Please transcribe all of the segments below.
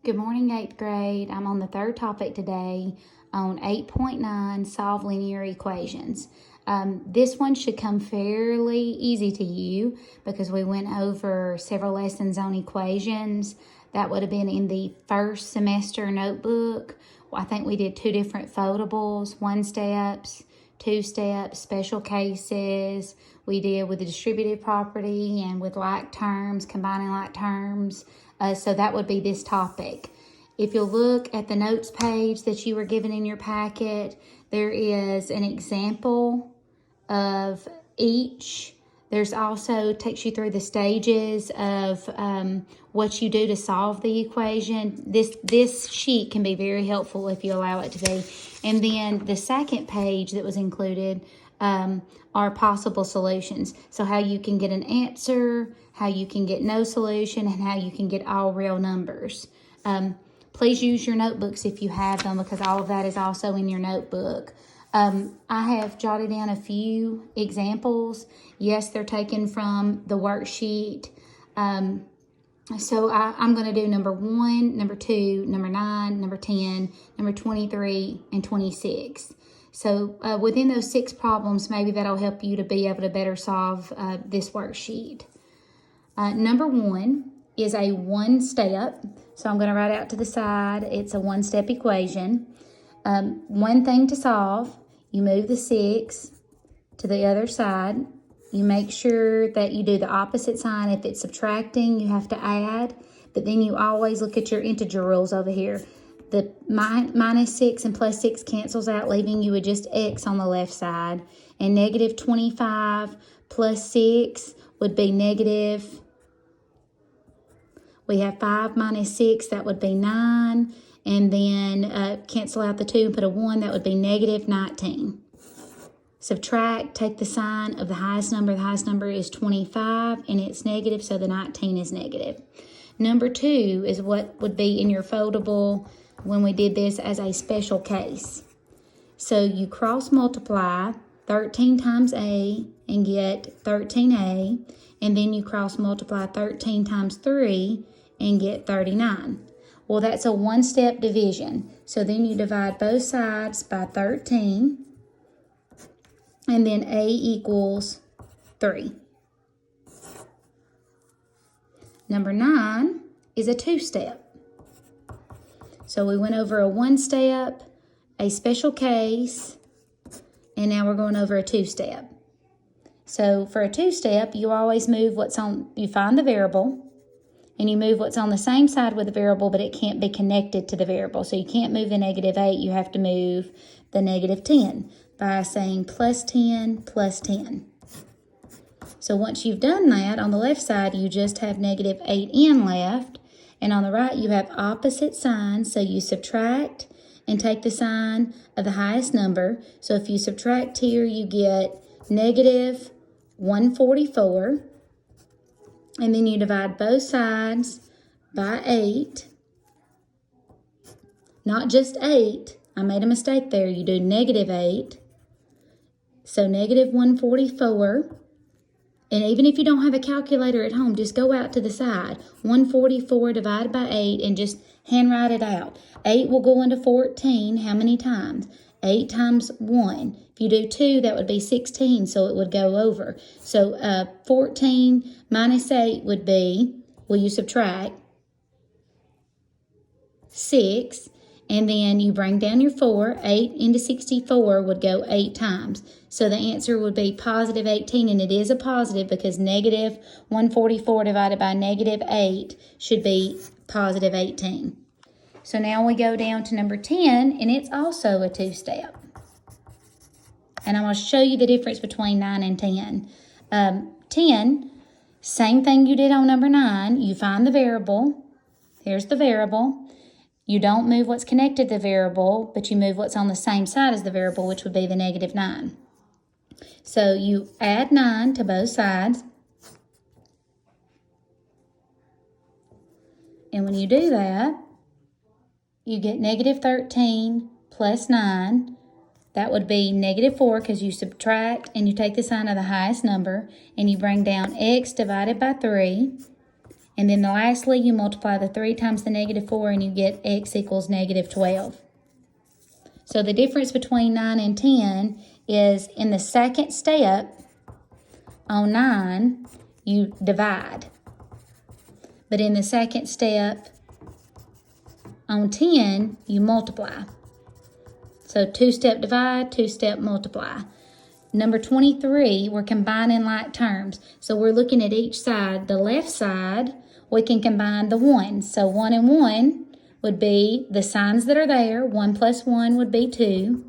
Good morning, 8th grade. I'm on the third topic today on 8.9, solve linear equations. This one should come fairly easy to you because we went over several lessons on equations. That would have been in the first semester notebook. I think we did two different foldables, 1 steps, 2 steps, special cases. We did with the distributive property and with like terms, combining like terms. So that would be this topic. If you'll look at the notes page that you were given in your packet, there is an example of each. There's also takes you through the stages of what you do to solve the equation. This sheet can be very helpful if you allow it to be. And then the second page that was included are possible solutions. So how you can get an answer, how you can get no solution, and how you can get all real numbers. Please use your notebooks if you have them because all of that is also in your notebook. I have jotted down a few examples. Yes, they're taken from the worksheet. So I'm going to do number 1, number 2, number 9, number 10, number 23, and 26. So within those 6 problems, maybe that'll help you to be able to better solve this worksheet. Number 1 is a 1-step. So I'm going to write out to the side. It's a 1-step equation. One thing to solve, you move the 6 to the other side. You make sure that you do the opposite sign. If it's subtracting, you have to add. But then you always look at your integer rules over here. The minus 6 and plus 6 cancels out, leaving you with just x on the left side. And negative 25 plus 6 would be negative. We have 5 minus 6, that would be 9. And then cancel out the 2 and put a 1, that would be negative 19. Subtract, take the sign of the highest number. The highest number is 25, and it's negative, so the 19 is negative. Number 2 is what would be in your foldable when we did this as a special case. So you cross multiply 13 times a and get 13a, and then you cross multiply 13 times 3 and get 39. Well, that's a 1-step division. So then you divide both sides by 13, and then a equals 3. Number 9 is a 2-step. So we went over a 1-step, a special case, and now we're going over a 2-step. So for a 2-step, you always move you find the variable, and you move what's on the same side with the variable, but it can't be connected to the variable. So you can't move the negative 8, you have to move the negative 10 by saying plus 10 plus 10. So once you've done that, on the left side, you just have negative 8n left. And on the right, you have opposite signs. So you subtract and take the sign of the highest number. So if you subtract here, you get negative 144. And then you divide both sides by 8. Not just 8. I made a mistake there. You do negative 8. So negative 144. And even if you don't have a calculator at home, just go out to the side. 144 divided by 8 and just handwrite it out. 8 will go into 14 how many times? 8 times 1. If you do 2, that would be 16, so it would go over. So 14 minus 8 would be, well, you subtract 6, and then you bring down your 4. 8 into 64 would go 8 times. So the answer would be positive 18, and it is a positive because negative 144 divided by negative 8 should be positive 18. So now we go down to number 10, and it's also a 2-step. And I'm going to show you the difference between 9 and 10. 10, same thing you did on number 9. You find the variable. Here's the variable. You don't move what's connected to the variable, but you move what's on the same side as the variable, which would be the negative 9. So you add 9 to both sides. And when you do that, you get negative 13 plus 9. That would be negative 4 because you subtract and you take the sign of the highest number and you bring down x divided by 3. And then lastly, you multiply the 3 times the negative 4 and you get x equals negative 12. So the difference between 9 and 10 is in the second step on 9, you divide. But in the second step on 10, you multiply. So 2-step divide, 2-step multiply. Number 23, we're combining like terms. So we're looking at each side. The left side, we can combine the 1s. So 1 and 1 would be the signs that are there. 1 plus 1 would be 2.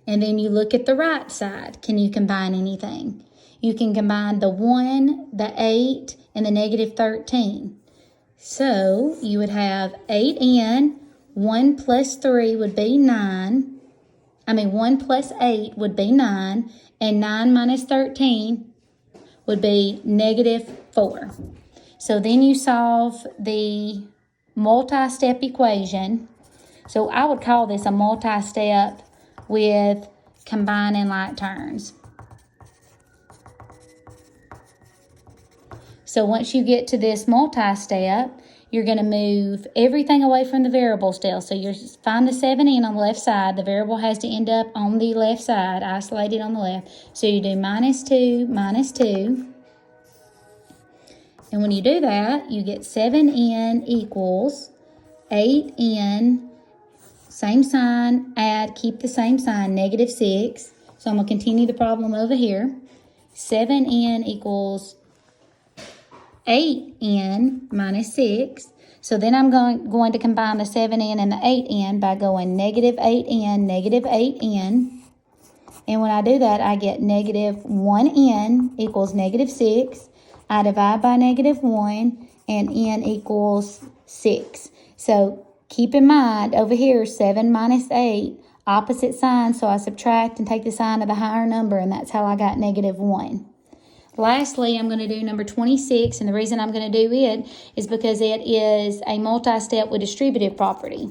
And then you look at the right side. Can you combine anything? You can combine the 1, the 8, and the negative 13. So you would have 8n, 1 plus 3 would be 9. 1 plus 8 would be 9, and 9 minus 13 would be negative 4. So then you solve the multi-step equation. So I would call this a multi-step with combining like terms. So once you get to this multi-step, you're going to move everything away from the variable still. So you find the 7n on the left side. The variable has to end up on the left side, isolated on the left. So you do minus 2, minus 2. And when you do that, you get 7n equals 8n, same sign, add, keep the same sign, negative 6. So I'm going to continue the problem over here. 7n equals 8n minus 6. So then I'm going to combine the 7n and the 8n by going negative 8n, negative 8n. And when I do that, I get negative 1n equals negative 6. I divide by negative 1, and n equals 6. So keep in mind, over here, 7 minus 8, opposite sign, so I subtract and take the sign of the higher number, and that's how I got negative 1. Lastly, I'm going to do number 26, and the reason I'm going to do it is because it is a multi-step with distributive property.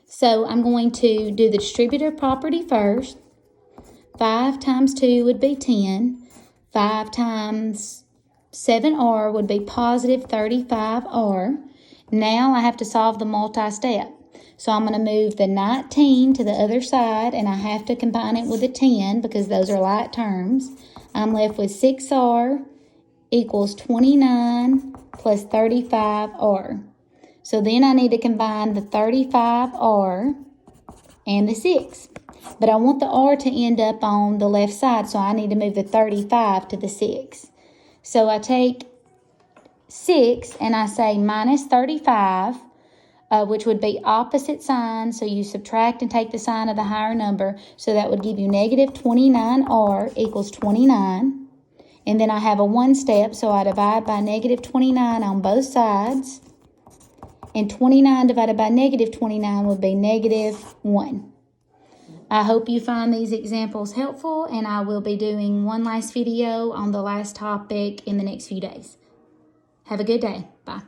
So I'm going to do the distributive property first. 5 times 2 would be 10. 5 times 7r would be positive 35r. Now I have to solve the multi-step. So I'm going to move the 19 to the other side, and I have to combine it with a 10 because those are like terms. I'm left with 6r equals 29 plus 35r. So then I need to combine the 35r and the 6. But I want the r to end up on the left side, so I need to move the 35 to the 6. So I take 6 and I say minus 35, which would be opposite sign. So you subtract and take the sign of the higher number. So that would give you negative 29r equals 29. And then I have a 1 step, so I divide by negative 29 on both sides. And 29 divided by negative 29 would be negative 1. I hope you find these examples helpful, and I will be doing one last video on the last topic in the next few days. Have a good day. Bye.